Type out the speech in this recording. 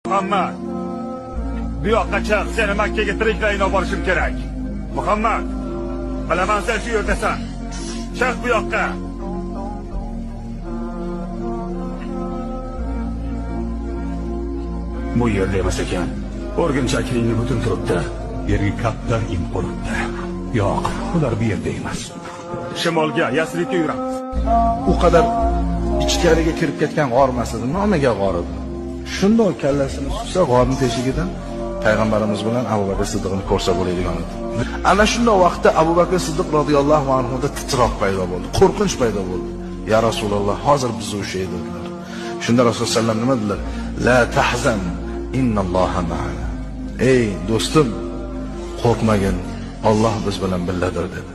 Muhammad, bu yoqqa chiq, seni Makkaga tiriklayin olib borishim kerak. Muhammad, bilaman sen shu yerdasan. Chiq bu yoqqa. Bu yerda emas ekan. O'rgimchaklikni butun turibdi. Yerga katta in bo'libdi. Yo'q, ular bu yerda emas. Shimolga, Yasribga yuramiz. U qadar ichkariga kirib ketgan g'or emas edi, nomiga g'or edi. Shundoq kallasini tutsa g'orning teshigidan payg'ambarimiz bilan Abu Bakr Siddiqni ko'rsa bo'ladigan edi. Ana shunday vaqtda Abu Bakr Siddiq radhiyallohu anhu da titroq paydo bo'ldi, qo'rqinch paydo bo'ldi. Ya Rasululloh, hozir biz o'sha dedilar. Shunda Rasululloh sallam nima dedilar? La tahzan, innalloha ma'ana. Ey do'stim, qo'rqmagin, Alloh biz bilan birgadir dedi.